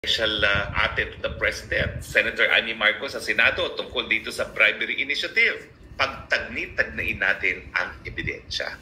Special Ate to the President, Senator Amy Marcos sa Senado tungkol dito sa bribery initiative. Pagtagni-tagnain natin ang ebidensya.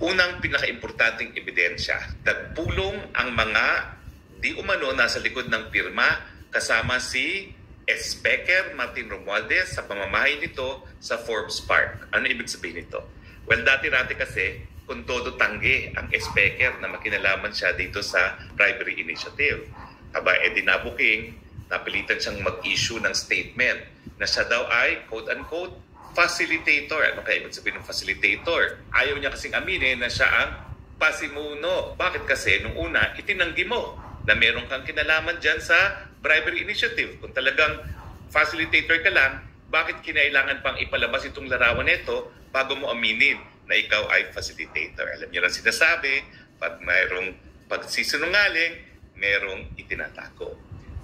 Unang pinaka-importanting ebidensya, nagpulong ang mga di umano nasa likod ng pirma kasama si Speaker Martin Romualdez sa pamamahay nito sa Forbes Park. Ano ibig sabihin nito? Well, dati-dati kasi kung todo tanggi ang Speaker na makinalaman siya dito sa bribery initiative. Aba, dinabuking, napilitan siyang mag-issue ng statement na siya daw ay, quote-unquote, facilitator. Ano kaya ibig sabihin ng facilitator? Ayaw niya kasing aminin na siya ang pasimuno. Bakit kasi nung una, itinanggi mo na meron kang kinalaman dyan sa bribery initiative. Kung talagang facilitator ka lang, bakit kinailangan pang ipalabas itong larawan nito bago mo aminin na ikaw ay facilitator? Alam niyo lang sinasabi, pag mayroong pagsisinungaling, merong itinatago.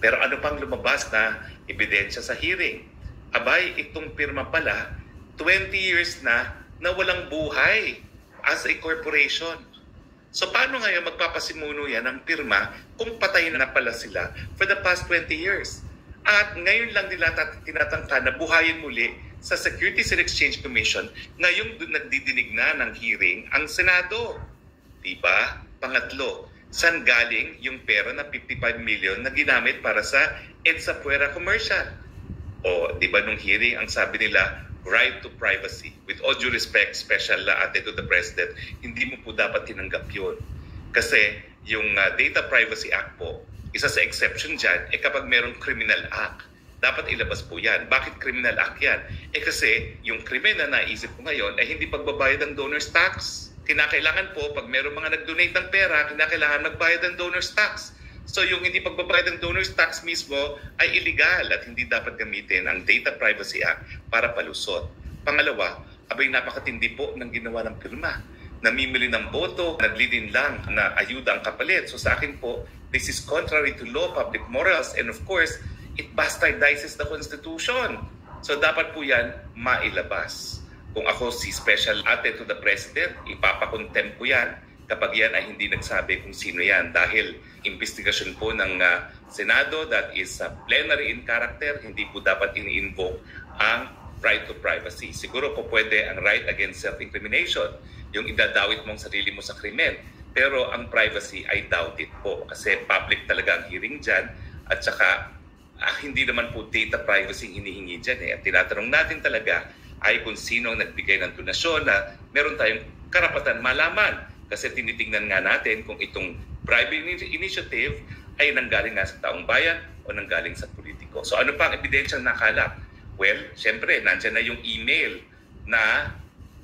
Pero ano pang lumabas na ebidensya sa hearing? Abay, itong pirma pala, 20 years na walang buhay as a corporation. So paano ngayon magpapasimuno yan ng pirma kung patay na pala sila for the past 20 years? At ngayon lang nila tinatangka na buhayin muli sa Securities and Exchange Commission ngayong nagdidinig na ng hearing ang Senado. Diba? Pangatlo, saan galing yung pera na 55 million na ginamit para sa EDSA Puera Commercial? O, di ba nung hearing, ang sabi nila, right to privacy. With all due respect, special Ate to the President, hindi mo po dapat tinanggap yun. Kasi yung Data Privacy Act po, isa sa exception dyan, kapag merong criminal act, dapat ilabas po yan. Bakit criminal act yan? Kasi yung krimen na naisip ko ngayon ay hindi pagbabayad ng donor's tax. Kinakailangan po, pag mayroong mga nag-donate ng pera, kinakailangan magbayad ng donor's tax. So yung hindi pagbabayad ng donor's tax mismo ay illegal at hindi dapat gamitin ang Data Privacy Act para palusot. Pangalawa, abay napakatindi po ng ginawa ng pirma. Namimili ng boto, naglilin lang na ayuda ang kapalit. So sa akin po, this is contrary to law, public morals, and of course, it bastardizes the Constitution. So dapat po yan mailabas. Kung ako si Special Ate to the President, ipapakontempt ko yan kapag yan ay hindi nagsabi kung sino yan. Dahil investigasyon po ng Senado, that is plenary in character, hindi po dapat ini-invoke ang right to privacy. Siguro po pwede ang right against self-incrimination, yung idadawit mong sarili mo sa krimen. Pero ang privacy ay doubted po kasi public talaga ang hearing dyan at saka hindi naman po data privacy hinihingi dyan. At tinatanong natin talaga ay kung sino ang nagbigay ng donasyon na meron tayong karapatan malaman. Kasi tinitingnan nga natin kung itong bribery initiative ay nanggaling nga sa taong bayan o nanggaling sa politiko. So ano pa ang ebidensyang nakalap? Well, syempre, nandyan na yung email na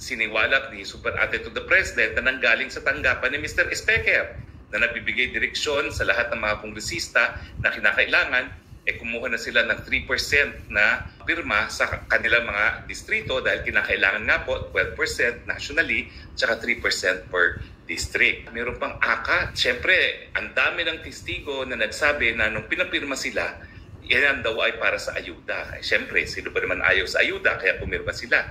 siniwalat ni Super Ate to the President na nanggaling sa tanggapan ni Mr. Speaker na nagbibigay direksyon sa lahat ng mga kongresista na kinakailangan kumuha na sila ng 3% na pirma sa kanilang mga distrito dahil kinakailangan nga po 12% nationally tsaka 3% per district. Meron pang ACA. Siyempre, ang dami ng testigo na nagsabi na nung pinapirma sila, yan daw ay para sa ayuda. Siyempre, sino ba naman ayaw sa ayuda kaya pumirma sila.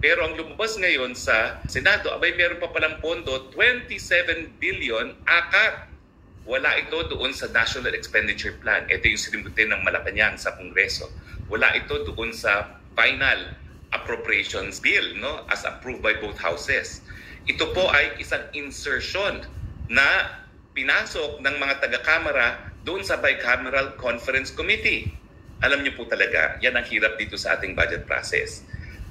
Pero ang lumabas ngayon sa Senado, abay meron pa palang pondo, 27 billion ACA. Wala ito doon sa National Expenditure Plan. Ito yung sinimutin ng Malacanang sa Kongreso. Wala ito doon sa Final Appropriations Bill, no, as approved by both houses. Ito po ay isang insertion na pinasok ng mga taga-kamara doon sa Bicameral Conference Committee. Alam niyo po talaga, yan ang hirap dito sa ating budget process.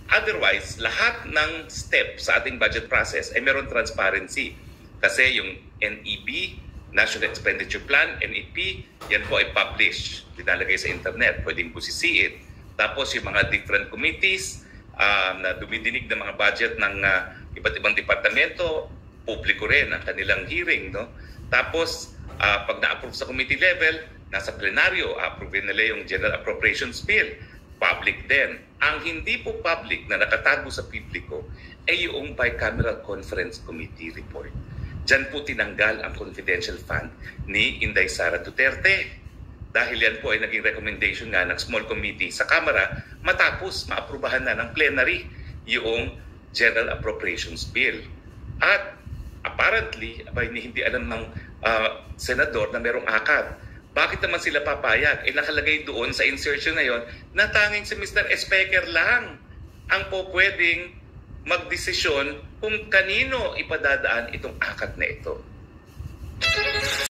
Otherwise, lahat ng step sa ating budget process ay meron transparency. Kasi yung NEP, National Expenditure Plan, NEP, yan po ay published. Dinalagay sa internet, pwedeng busisiin. Tapos yung mga different committees na dumidinig ng mga budget ng iba't ibang departamento, publiko rin ang kanilang hearing. No? Tapos, pag na-approve sa committee level, nasa plenaryo, approve nila yung General Appropriations Bill. Public din. Ang hindi po public na nakatago sa publiko ay yung Bicameral Conference Committee report. Diyan po tinanggal ang confidential fund ni Inday Sara Duterte. Dahil yan po ay naging recommendation nga ng small committee sa Kamara matapos maaprubahan na ng plenary yung General Appropriations Bill. At apparently, hindi alam ng senador na merong akad. Bakit naman sila papayag? Nakalagay doon sa insertion na yon na tanging si Mr. Speaker lang ang po pwedeng magdesisyon kung kanino ipadadaan itong akat na ito.